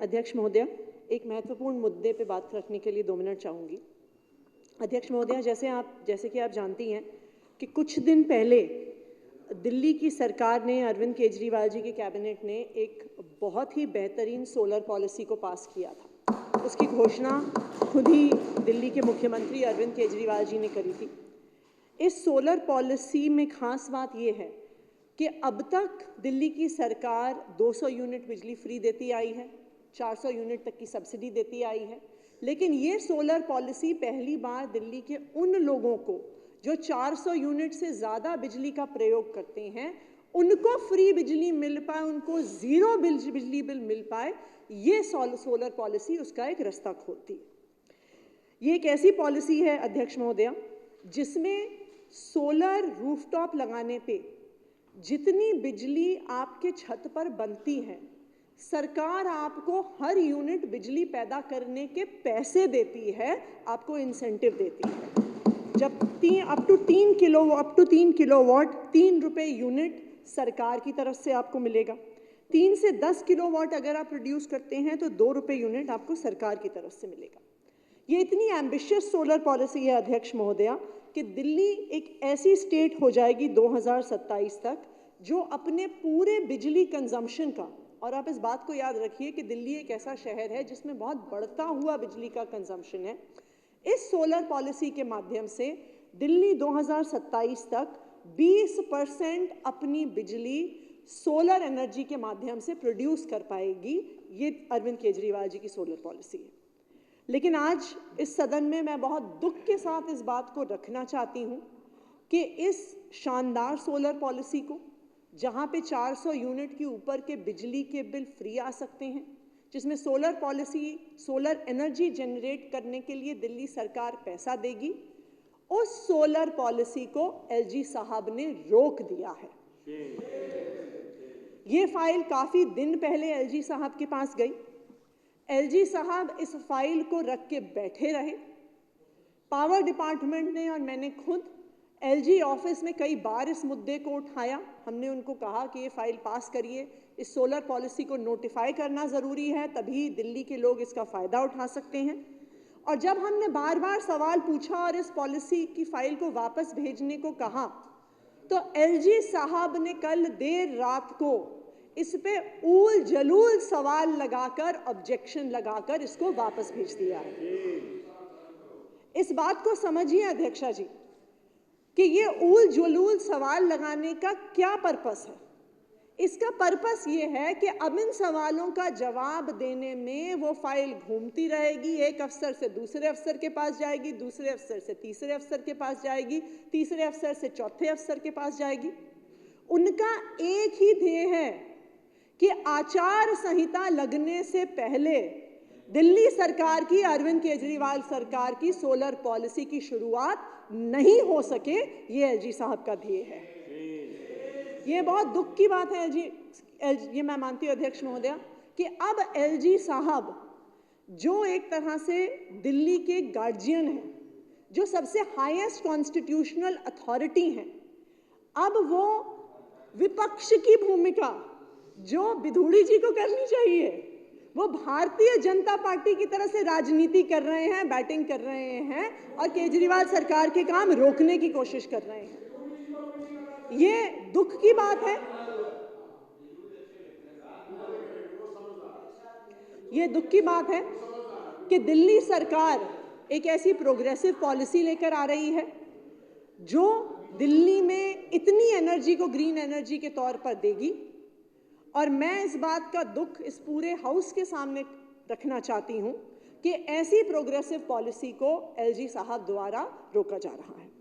अध्यक्ष महोदय, एक महत्वपूर्ण मुद्दे पे बात रखने के लिए 2 मिनट चाहूँगी। अध्यक्ष महोदय, जैसे कि आप जानती हैं कि कुछ दिन पहले दिल्ली की सरकार ने, अरविंद केजरीवाल जी की कैबिनेट ने एक बहुत ही बेहतरीन सोलर पॉलिसी को पास किया था। उसकी घोषणा खुद ही दिल्ली के मुख्यमंत्री अरविंद केजरीवाल जी ने करी थी। इस सोलर पॉलिसी में खास बात ये है कि अब तक दिल्ली की सरकार 200 यूनिट बिजली फ्री देती आई है, 400 यूनिट तक की सब्सिडी देती आई है, लेकिन ये सोलर पॉलिसी पहली बार दिल्ली के उन लोगों को जो 400 यूनिट से ज़्यादा बिजली का प्रयोग करते हैं, उनको फ्री बिजली मिल पाए, उनको ज़ीरो बिजली बिल मिल पाए, ये सोलर पॉलिसी उसका एक रास्ता खोलती है। ये एक ऐसी पॉलिसी है अध्यक्ष महोदय जिसमें सोलर रूफटॉप लगाने पे जितनी बिजली आपके छत पर बनती है, सरकार आपको हर यूनिट बिजली पैदा करने के पैसे देती है, आपको इंसेंटिव देती है। जब अप टू 3 किलोवाट 3 रुपये यूनिट सरकार की तरफ से आपको मिलेगा। 3 से 10 किलोवाट अगर आप प्रोड्यूस करते हैं तो 2 रुपये यूनिट आपको सरकार की तरफ से मिलेगा। ये इतनी एम्बिशियस सोलर पॉलिसी है अध्यक्ष महोदया कि दिल्ली एक ऐसी स्टेट हो जाएगी 2027 तक जो अपने पूरे बिजली कंजम्पशन का, और आप इस बात को याद रखिए कि दिल्ली एक ऐसा शहर है जिसमें बहुत बढ़ता हुआ बिजली का कंजम्पशन है। इस सोलर पॉलिसी के माध्यम से दिल्ली 2027 तक 20% अपनी बिजली सोलर एनर्जी के माध्यम से प्रोड्यूस कर पाएगी। ये अरविंद केजरीवाल जी की सोलर पॉलिसी है। लेकिन आज इस सदन में मैं बहुत दुख के साथ इस बात को रखना चाहती हूँ कि इस शानदार सोलर पॉलिसी को, जहाँ पे 400 यूनिट के ऊपर के बिजली के बिल फ्री आ सकते हैं, जिसमें सोलर एनर्जी जनरेट करने के लिए दिल्ली सरकार पैसा देगी, उस सोलर पॉलिसी को एलजी साहब ने रोक दिया है। ये फाइल काफ़ी दिन पहले एलजी साहब के पास गई। एलजी साहब इस फाइल को रख के बैठे रहे। पावर डिपार्टमेंट ने और मैंने खुद एलजी ऑफिस में कई बार इस मुद्दे को उठाया। हमने उनको कहा कि ये फाइल पास करिए, इस सोलर पॉलिसी को नोटिफाई करना ज़रूरी है, तभी दिल्ली के लोग इसका फ़ायदा उठा सकते हैं। और जब हमने बार बार सवाल पूछा और इस पॉलिसी की फाइल को वापस भेजने को कहा, तो एलजी साहब ने कल देर रात को इस पे ऊल जलूल सवाल लगाकर, ऑब्जेक्शन लगाकर इसको वापस भेज दिया है। इस बात को समझिए अध्यक्षा जी कि ये ऊल जलूल सवाल लगाने का क्या पर्पस है। इसका पर्पस ये है कि अब इन सवालों का जवाब देने में वो फाइल घूमती रहेगी, एक अफसर से दूसरे अफसर के पास जाएगी, दूसरे अफसर से तीसरे अफसर के पास जाएगी, तीसरे अफसर से चौथे अफसर के पास जाएगी। उनका एक ही ध्येय है कि आचार संहिता लगने से पहले दिल्ली सरकार की, अरविंद केजरीवाल सरकार की सोलर पॉलिसी की शुरुआत नहीं हो सके, ये एलजी साहब का ध्येय है। ये बहुत दुख की बात है ये मैं मानती हूँ अध्यक्ष महोदया कि अब एलजी साहब, जो एक तरह से दिल्ली के गार्जियन हैं, जो सबसे हाईएस्ट कॉन्स्टिट्यूशनल अथॉरिटी हैं, अब वो विपक्ष की भूमिका जो बिधूड़ी जी को करनी चाहिए, वो भारतीय जनता पार्टी की तरह से राजनीति कर रहे हैं, बैटिंग कर रहे हैं और केजरीवाल सरकार के काम रोकने की कोशिश कर रहे हैं। ये दुख की बात है। ये दुख की बात है कि दिल्ली सरकार एक ऐसी प्रोग्रेसिव पॉलिसी लेकर आ रही है जो दिल्ली में इतनी एनर्जी को ग्रीन एनर्जी के तौर पर देगी, और मैं इस बात का दुख इस पूरे हाउस के सामने रखना चाहती हूं कि ऐसी प्रोग्रेसिव पॉलिसी को एलजी साहब द्वारा रोका जा रहा है।